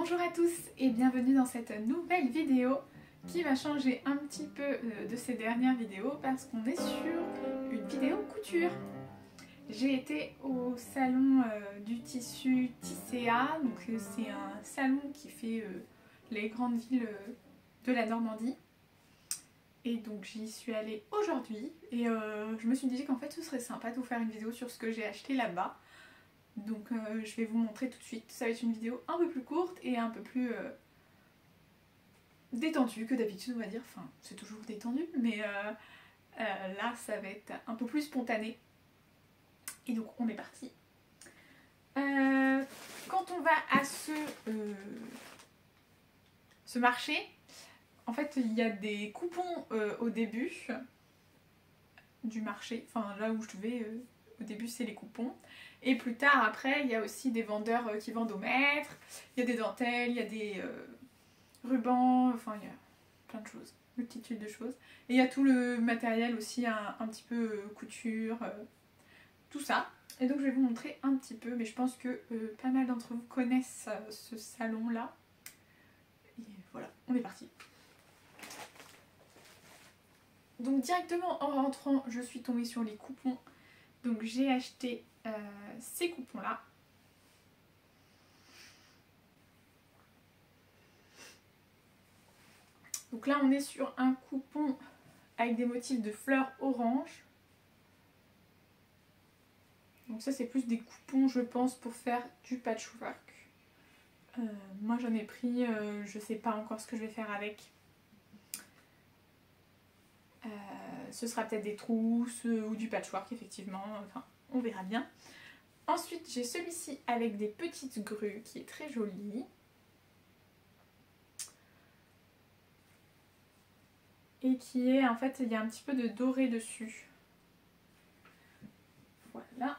Bonjour à tous et bienvenue dans cette nouvelle vidéo qui va changer un petit peu de ces dernières vidéos parce qu'on est sur une vidéo couture. J'ai été au salon du tissu Tisséa, donc c'est un salon qui fait les grandes villes de la Normandie. Et donc j'y suis allée aujourd'hui et je me suis dit qu'en fait ce serait sympa de vous faire une vidéo sur ce que j'ai acheté là-bas. Donc je vais vous montrer tout de suite. Ça va être une vidéo un peu plus courte et un peu plus détendue que d'habitude on va dire. Enfin c'est toujours détendu mais là ça va être un peu plus spontané. Et donc on est parti. Quand on va à ce marché, en fait il y a des coupons au début du marché. Enfin là où je vais au début c'est les coupons. Et plus tard, après, il y a aussi des vendeurs qui vendent au mètre, il y a des dentelles, il y a des rubans, enfin il y a plein de choses, multitude de choses. Et il y a tout le matériel aussi, un petit peu couture, tout ça. Et donc je vais vous montrer un petit peu, mais je pense que pas mal d'entre vous connaissent ce salon-là. Et voilà, on est parti. Donc directement en rentrant, je suis tombée sur les coupons. Donc j'ai acheté ces coupons là. Donc là on est sur un coupon avec des motifs de fleurs orange. Donc ça c'est plus des coupons je pense pour faire du patchwork. Moi j'en ai pris, je sais pas encore ce que je vais faire avec. Ce sera peut-être des trousses ou du patchwork effectivement, enfin on verra bien. Ensuite j'ai celui-ci avec des petites grues qui est très joli. Et qui est en fait, il y a un petit peu de doré dessus. Voilà.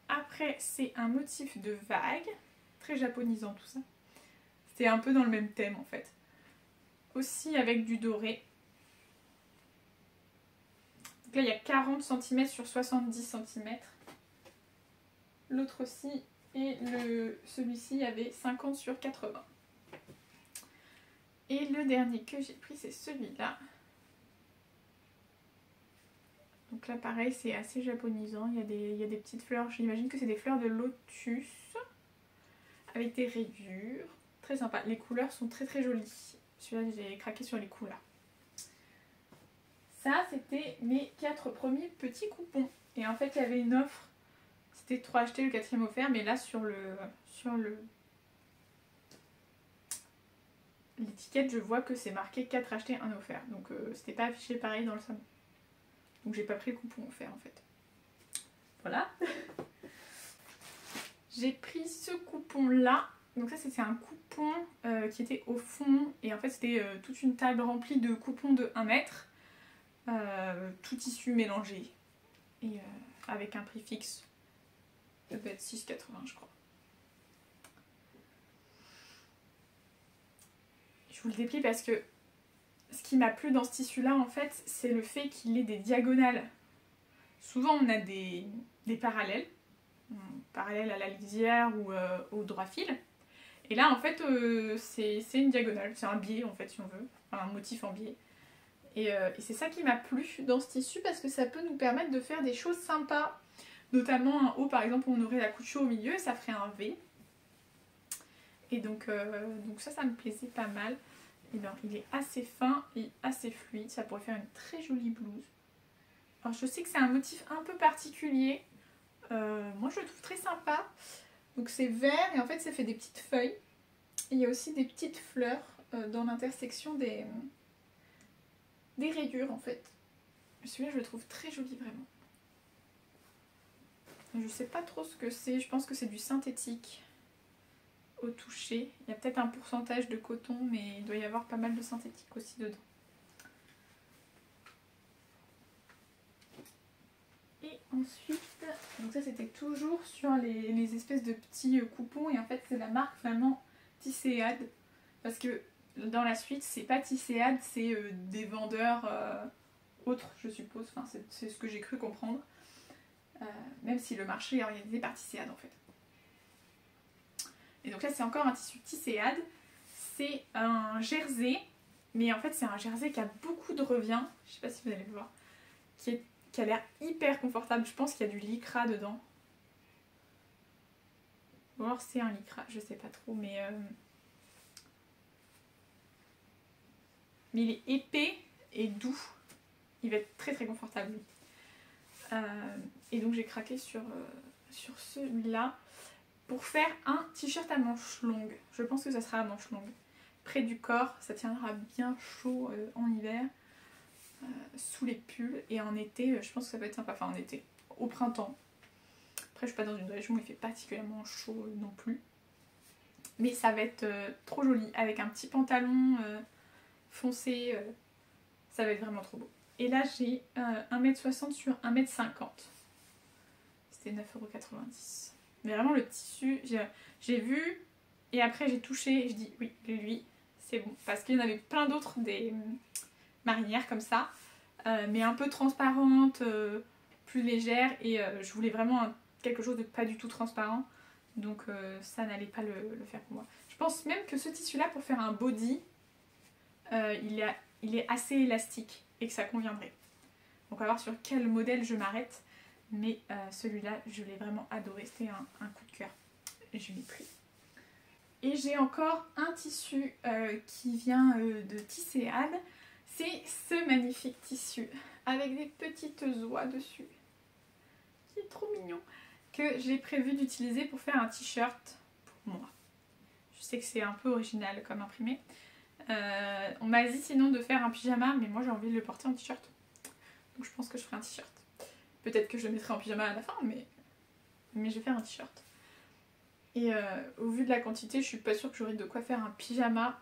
Après c'est un motif de vague, très japonisant tout ça. C'était un peu dans le même thème en fait. Aussi avec du doré. Donc là il y a 40 cm sur 70 cm. L'autre aussi et celui-ci avait 50 sur 80. Et le dernier que j'ai pris c'est celui-là. Donc là pareil c'est assez japonisant, il y a des petites fleurs, j'imagine que c'est des fleurs de lotus avec des rayures, très sympa. Les couleurs sont très très jolies, celui-là j'ai craqué sur les couleurs. Ça c'était mes 4 premiers petits coupons et en fait il y avait une offre, c'était 3 achetés le 4e offert, mais là sur l'étiquette je vois que c'est marqué 4 achetés 1 offert, donc c'était pas affiché pareil dans le salon. Donc j'ai pas pris le coupon offert en fait. Voilà. J'ai pris ce coupon là. Donc ça c'était un coupon qui était au fond. Et en fait c'était toute une table remplie de coupons de 1 mètre. Tout tissu mélangé. Et avec un prix fixe. Ça peut être 6,80 je crois. Je vous le déplie parce que ce qui m'a plu dans ce tissu là en fait c'est le fait qu'il ait des diagonales. Souvent on a des parallèles à la lisière ou au droit fil, et là en fait c'est une diagonale, c'est un biais en fait si on veut, enfin, un motif en biais, et c'est ça qui m'a plu dans ce tissu parce que ça peut nous permettre de faire des choses sympas, notamment un haut par exemple où on aurait la couture au milieu et ça ferait un V, et donc ça me plaisait pas mal. Et bien, il est assez fin et assez fluide, ça pourrait faire une très jolie blouse. Alors je sais que c'est un motif un peu particulier, moi je le trouve très sympa. Donc c'est vert et en fait ça fait des petites feuilles. Et il y a aussi des petites fleurs dans l'intersection des rayures en fait. Celui-là je le trouve très joli vraiment. Et je sais pas trop ce que c'est, je pense que c'est du synthétique au toucher. Il y a peut-être un pourcentage de coton mais il doit y avoir pas mal de synthétique aussi dedans. Et ensuite, donc ça c'était toujours sur les espèces de petits coupons, et en fait c'est la marque vraiment Tisséad, parce que dans la suite c'est pas Tisséad, c'est des vendeurs autres je suppose, enfin c'est ce que j'ai cru comprendre, même si le marché est organisé par Tisséad en fait. Et donc là c'est encore un tissu tisséade. C'est un jersey, mais en fait c'est un jersey qui a beaucoup de revient. Je sais pas si vous allez le voir. Qui a l'air hyper confortable. Je pense qu'il y a du lycra dedans. Ou alors c'est un lycra, je sais pas trop, mais il est épais et doux. Il va être très très confortable. Et donc j'ai craqué sur celui-là pour faire un t-shirt à manches longues. Je pense que ça sera à manches longues. Près du corps, ça tiendra bien chaud en hiver. Sous les pulls. Et en été, je pense que ça peut être sympa. Enfin en été, au printemps. Après je suis pas dans une région où il fait particulièrement chaud non plus. Mais ça va être trop joli. Avec un petit pantalon foncé. Ça va être vraiment trop beau. Et là j'ai 1m60 sur 1m50. C'était 9,90 €. Mais vraiment le tissu, j'ai vu et après j'ai touché et je dis oui, lui c'est bon. Parce qu'il y en avait plein d'autres, des marinières comme ça, mais un peu transparentes, plus légères, et je voulais vraiment quelque chose de pas du tout transparent. Donc ça n'allait pas le faire pour moi. Je pense même que ce tissu là pour faire un body, il est assez élastique et que ça conviendrait. Donc on va voir sur quel modèle je m'arrête. Mais celui-là, je l'ai vraiment adoré. C'était un coup de cœur. Je l'ai pris. Et j'ai encore un tissu qui vient de Tisséade. C'est ce magnifique tissu avec des petites oies dessus. Qui est trop mignon. Que j'ai prévu d'utiliser pour faire un t-shirt pour moi. Je sais que c'est un peu original comme imprimé. On m'a dit sinon de faire un pyjama, mais moi j'ai envie de le porter en t-shirt. Donc je pense que je ferai un t-shirt. Peut-être que je le mettrai en pyjama à la fin, mais je vais faire un t-shirt. Et au vu de la quantité, je suis pas sûre que j'aurai de quoi faire un pyjama.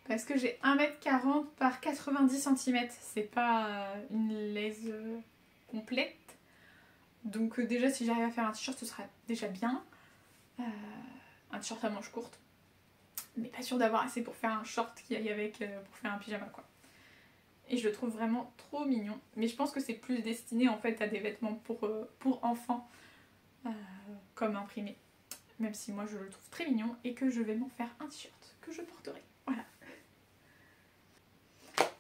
Parce que j'ai 1m40 par 90 cm. C'est pas une laise complète. Donc déjà, si j'arrive à faire un t-shirt, ce sera déjà bien. Un t-shirt à manches courtes. Mais pas sûre d'avoir assez pour faire un short qui aille avec, pour faire un pyjama quoi. Et je le trouve vraiment trop mignon. Mais je pense que c'est plus destiné en fait à des vêtements pour enfants, comme imprimé. Même si moi je le trouve très mignon et que je vais m'en faire un t-shirt que je porterai. Voilà.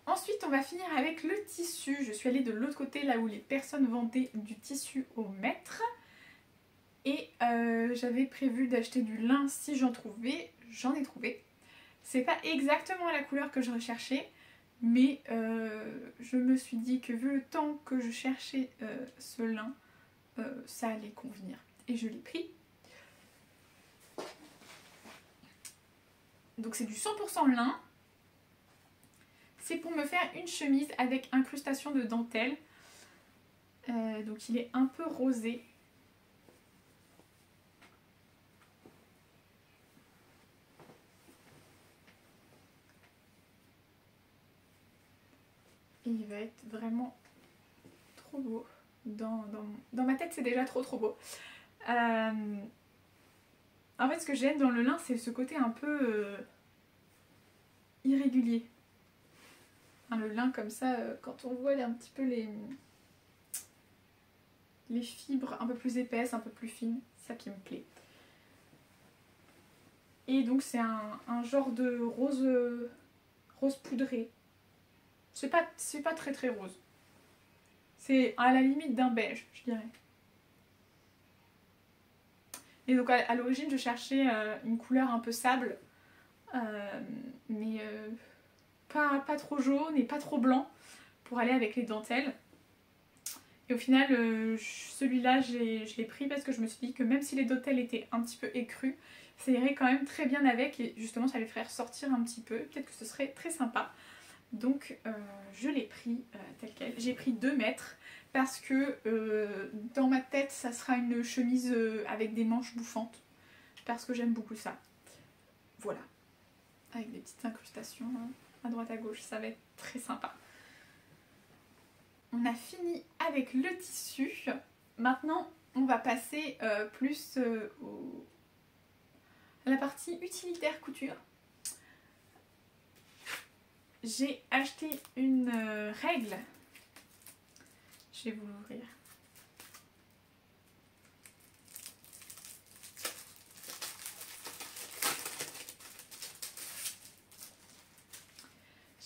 Ensuite on va finir avec le tissu. Je suis allée de l'autre côté là où les personnes vendaient du tissu au mètre. Et j'avais prévu d'acheter du lin si j'en trouvais. J'en ai trouvé. C'est pas exactement la couleur que je recherchais. Mais je me suis dit que vu le temps que je cherchais ce lin, ça allait convenir. Et je l'ai pris. Donc c'est du 100% lin. C'est pour me faire une chemise avec incrustation de dentelle. Donc il est un peu rosé. Et il va être vraiment trop beau. Dans ma tête, c'est déjà trop beau. En fait, ce que j'aime dans le lin, c'est ce côté un peu irrégulier. Enfin, le lin comme ça, quand on voit un petit peu les fibres un peu plus épaisses, un peu plus fines, c'est ça qui me plaît. Et donc c'est un genre de rose poudré. C'est pas très rose. C'est à la limite d'un beige, je dirais. Et donc à l'origine je cherchais une couleur un peu sable, mais pas trop jaune et pas trop blanc pour aller avec les dentelles. Et au final celui-là je l'ai pris parce que je me suis dit que même si les dentelles étaient un petit peu écrues, ça irait quand même très bien avec et justement ça les ferait ressortir un petit peu. Peut-être que ce serait très sympa. Donc je l'ai pris tel quel. J'ai pris 2 mètres parce que dans ma tête ça sera une chemise avec des manches bouffantes. Parce que j'aime beaucoup ça. Voilà. Avec des petites incrustations à droite à gauche. Ça va être très sympa. On a fini avec le tissu. Maintenant on va passer plus à la partie utilitaire couture. J'ai acheté une règle. Je vais vous l'ouvrir.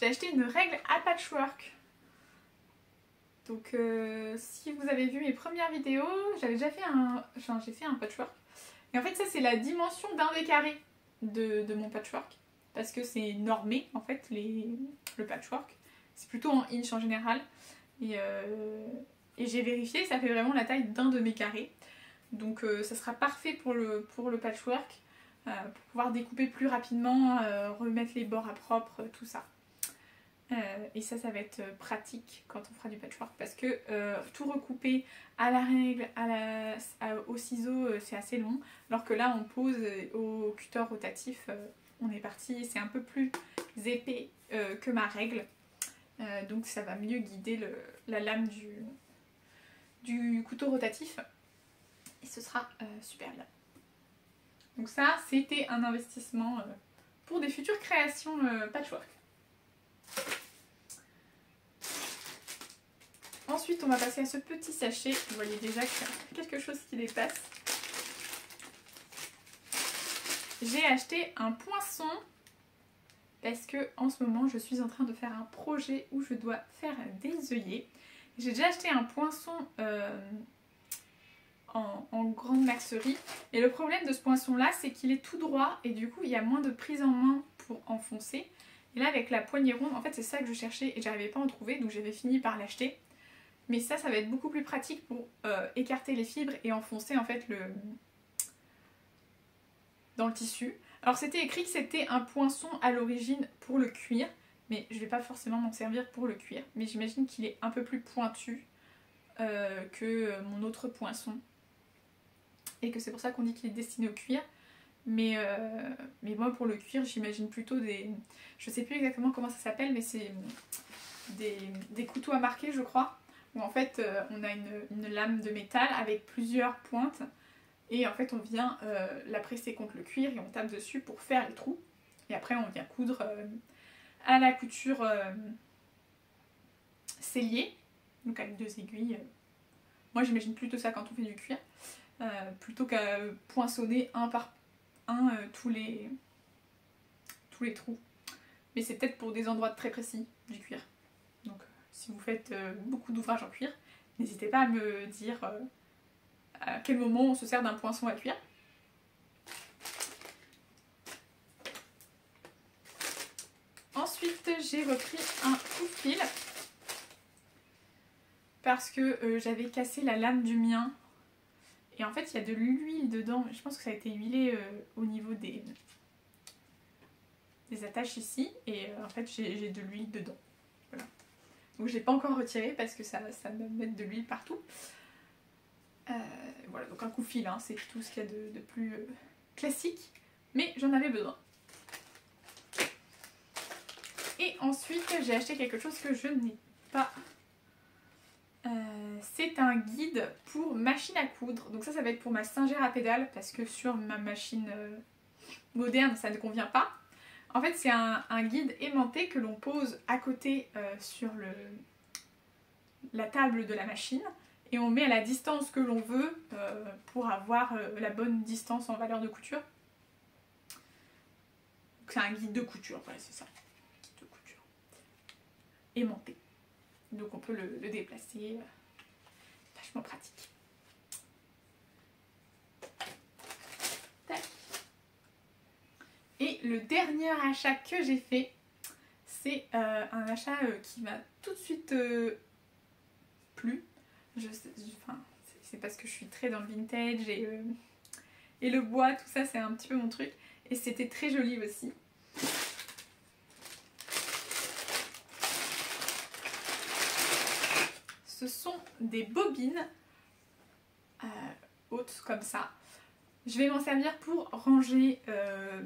j'ai acheté une règle à patchwork. Donc si vous avez vu mes premières vidéos, j'avais déjà fait j'ai fait un patchwork. Et en fait ça c'est la dimension d'un des carrés de mon patchwork. Parce que c'est normé en fait le patchwork. C'est plutôt en inch en général. Et j'ai vérifié, ça fait vraiment la taille d'un de mes carrés. Donc ça sera parfait pour le patchwork. Pour pouvoir découper plus rapidement, remettre les bords à propre, tout ça. Et ça va être pratique quand on fera du patchwork parce que tout recouper à la règle, au ciseau, c'est assez long. Alors que là, on pose au cutter rotatif, on est parti, c'est un peu plus épais que ma règle. Donc ça va mieux guider la lame du couteau rotatif. Et ce sera super bien. Donc ça, c'était un investissement pour des futures créations patchwork. Ensuite, on va passer à ce petit sachet. Vous voyez déjà qu'il y a quelque chose qui dépasse. J'ai acheté un poinçon parce que en ce moment, je suis en train de faire un projet où je dois faire des œillets. J'ai déjà acheté un poinçon en grande mercerie. Et le problème de ce poinçon-là, c'est qu'il est tout droit et du coup, il y a moins de prise en main pour enfoncer. Et là, avec la poignée ronde, en fait, c'est ça que je cherchais et j'arrivais pas à en trouver, donc j'avais fini par l'acheter. Mais ça va être beaucoup plus pratique pour écarter les fibres et enfoncer en fait dans le tissu. Alors c'était écrit que c'était un poinçon à l'origine pour le cuir, mais je vais pas forcément m'en servir pour le cuir. Mais j'imagine qu'il est un peu plus pointu que mon autre poinçon. Et que c'est pour ça qu'on dit qu'il est destiné au cuir. Mais moi pour le cuir j'imagine plutôt des... Je sais plus exactement comment ça s'appelle, mais c'est des couteaux à marquer je crois. Où en fait on a une lame de métal avec plusieurs pointes et en fait on vient la presser contre le cuir et on tape dessus pour faire les trous et après on vient coudre à la couture sellier, donc avec 2 aiguilles. Moi j'imagine plutôt ça quand on fait du cuir plutôt qu'à poinçonner un par un tous les trous, mais c'est peut-être pour des endroits très précis du cuir. Donc si vous faites beaucoup d'ouvrages en cuir, n'hésitez pas à me dire à quel moment on se sert d'un poinçon à cuir. Ensuite, j'ai repris un coupe-fil parce que j'avais cassé la lame du mien. Et en fait, il y a de l'huile dedans. Je pense que ça a été huilé au niveau des attaches ici. Et en fait, j'ai de l'huile dedans. Voilà. Donc je ne l'ai pas encore retiré parce que ça me met de l'huile partout. Voilà, donc un coupe-fil, hein, c'est tout ce qu'il y a de plus classique. Mais j'en avais besoin. Et ensuite, j'ai acheté quelque chose que je n'ai pas. C'est un guide pour machine à coudre. Donc ça va être pour ma singère à pédale parce que sur ma machine moderne, ça ne convient pas. En fait, c'est un guide aimanté que l'on pose à côté sur la table de la machine et on met à la distance que l'on veut pour avoir la bonne distance en valeur de couture. C'est un guide de couture, voilà, c'est ça. Guide de couture. Aimanté. Donc on peut le déplacer. Vachement pratique. Tac. Et le dernier achat que j'ai fait, c'est un achat qui m'a tout de suite plu. C'est parce que je suis très dans le vintage et le bois, tout ça, c'est un petit peu mon truc. Et c'était très joli aussi. Ce sont des bobines hautes comme ça. Je vais m'en servir pour ranger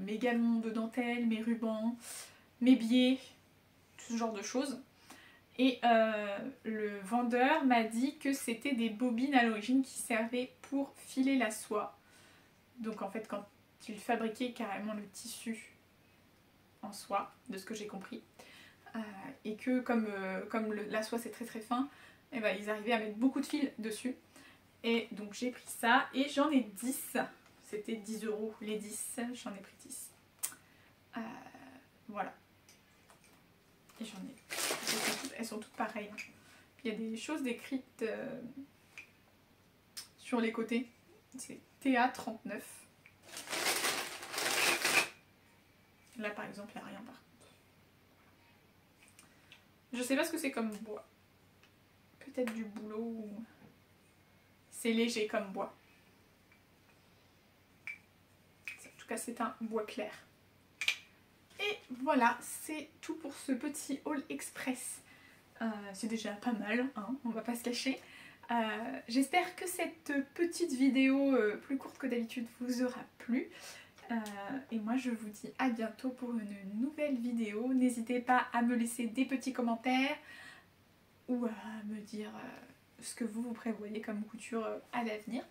mes galons de dentelle, mes rubans, mes biais, tout ce genre de choses. Et le vendeur m'a dit que c'était des bobines à l'origine qui servaient pour filer la soie. Donc en fait quand il fabriquait carrément le tissu en soie, de ce que j'ai compris. Et que comme la soie c'est très très fin, et ben, ils arrivaient à mettre beaucoup de fils dessus. Et donc j'ai pris ça et j'en ai 10. C'était 10 € les 10, j'en ai pris 10. Voilà. Et j'en ai. Elles sont toutes pareilles. Hein. Il y a des choses décrites sur les côtés. C'est TA39. Là par exemple, il n'y a rien par contre. Je sais pas ce que c'est comme bois. Peut-être du bouleau ou... C'est léger comme bois. En tout cas, c'est un bois clair. Et voilà, c'est tout pour ce petit haul express. C'est déjà pas mal, hein, on va pas se cacher. J'espère que cette petite vidéo plus courte que d'habitude vous aura plu. Et moi je vous dis à bientôt pour une nouvelle vidéo. N'hésitez pas à me laisser des petits commentaires ou à me dire ce que vous prévoyez comme couture à l'avenir.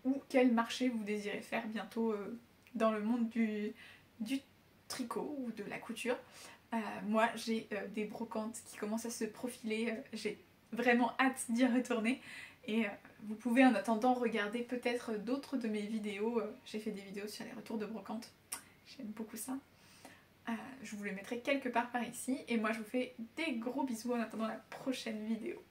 Ou quel marché vous désirez faire bientôt dans le monde du tricot ou de la couture. Moi j'ai des brocantes qui commencent à se profiler, j'ai vraiment hâte d'y retourner et vous pouvez en attendant regarder peut-être d'autres de mes vidéos. J'ai fait des vidéos sur les retours de brocantes, j'aime beaucoup ça. Je vous les mettrai quelque part par ici et moi je vous fais des gros bisous en attendant la prochaine vidéo.